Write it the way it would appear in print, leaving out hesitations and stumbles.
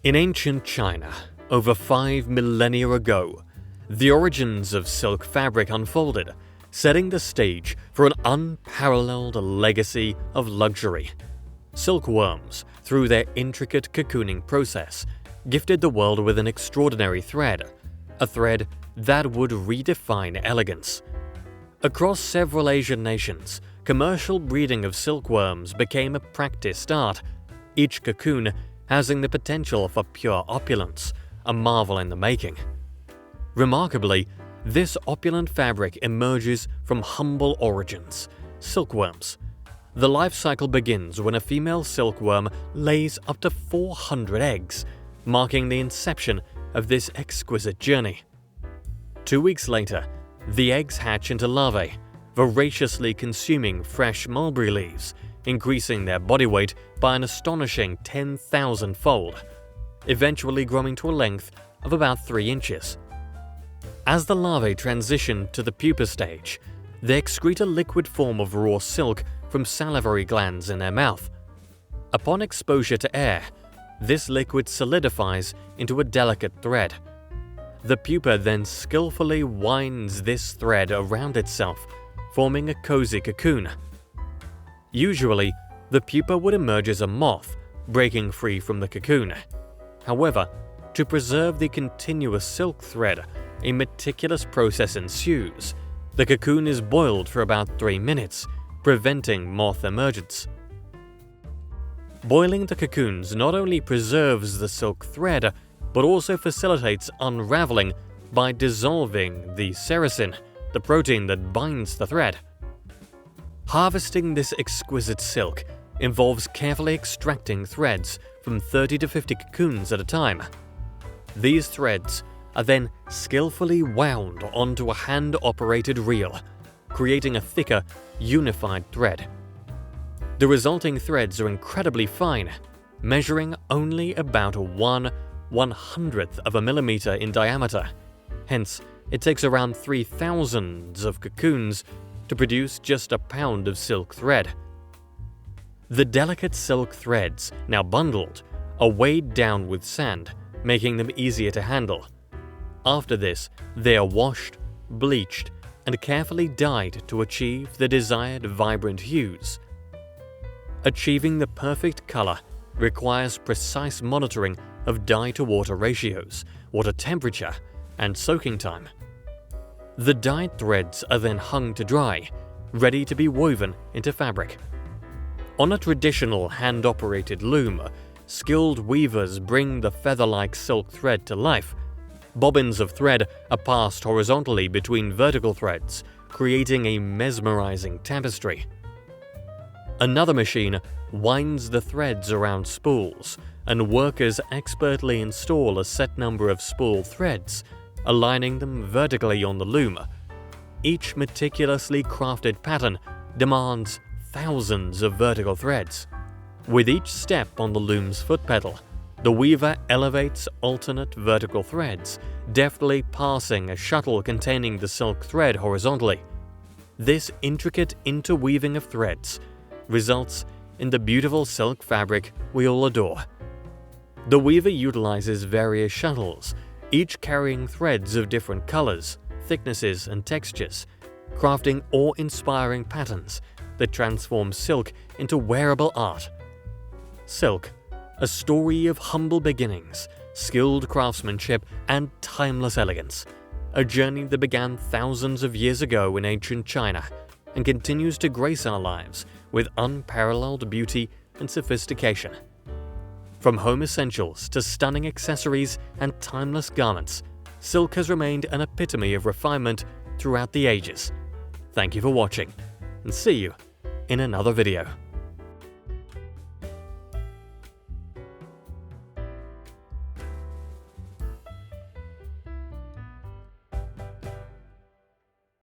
In ancient China, over 5 millennia ago, the origins of silk fabric unfolded, setting the stage for an unparalleled legacy of luxury. Silkworms, through their intricate cocooning process, gifted the world with an extraordinary thread, a thread that would redefine elegance. Across several Asian nations, commercial breeding of silkworms became a practiced art, each cocoon having the potential for pure opulence, a marvel in the making. Remarkably, this opulent fabric emerges from humble origins, silkworms. The life cycle begins when a female silkworm lays up to 400 eggs, marking the inception of this exquisite journey. 2 weeks later, the eggs hatch into larvae, voraciously consuming fresh mulberry leaves, increasing their body weight by an astonishing 10,000-fold, eventually growing to a length of about 3 inches. As the larvae transition to the pupa stage, they excrete a liquid form of raw silk from salivary glands in their mouth. Upon exposure to air, this liquid solidifies into a delicate thread. The pupa then skillfully winds this thread around itself, forming a cozy cocoon. Usually, the pupa would emerge as a moth, breaking free from the cocoon. However, to preserve the continuous silk thread, a meticulous process ensues. The cocoon is boiled for about 3 minutes, preventing moth emergence. Boiling the cocoons not only preserves the silk thread, but also facilitates unraveling by dissolving the sericin, the protein that binds the thread. Harvesting this exquisite silk involves carefully extracting threads from 30 to 50 cocoons at a time. These threads are then skillfully wound onto a hand-operated reel, creating a thicker, unified thread. The resulting threads are incredibly fine, measuring only about 1/100th of a millimeter in diameter. Hence, it takes around 3,000 of cocoons to produce just a pound of silk thread. The delicate silk threads, now bundled, are weighed down with sand, making them easier to handle. After this, they are washed, bleached, and carefully dyed to achieve the desired vibrant hues. Achieving the perfect color requires precise monitoring of dye-to-water ratios, water temperature, and soaking time. The dyed threads are then hung to dry, ready to be woven into fabric. On a traditional hand-operated loom, skilled weavers bring the feather-like silk thread to life. Bobbins of thread are passed horizontally between vertical threads, creating a mesmerizing tapestry. Another machine winds the threads around spools, and workers expertly install a set number of spool threads, aligning them vertically on the loom. Each meticulously crafted pattern demands thousands of vertical threads. With each step on the loom's foot pedal, the weaver elevates alternate vertical threads, deftly passing a shuttle containing the silk thread horizontally. This intricate interweaving of threads results in the beautiful silk fabric we all adore. The weaver utilizes various shuttles, each carrying threads of different colors, thicknesses, and textures, crafting awe-inspiring patterns that transform silk into wearable art. Silk, a story of humble beginnings, skilled craftsmanship, and timeless elegance. A journey that began thousands of years ago in ancient China and continues to grace our lives with unparalleled beauty and sophistication. From home essentials to stunning accessories and timeless garments, silk has remained an epitome of refinement throughout the ages. Thank you for watching, and see you in another video.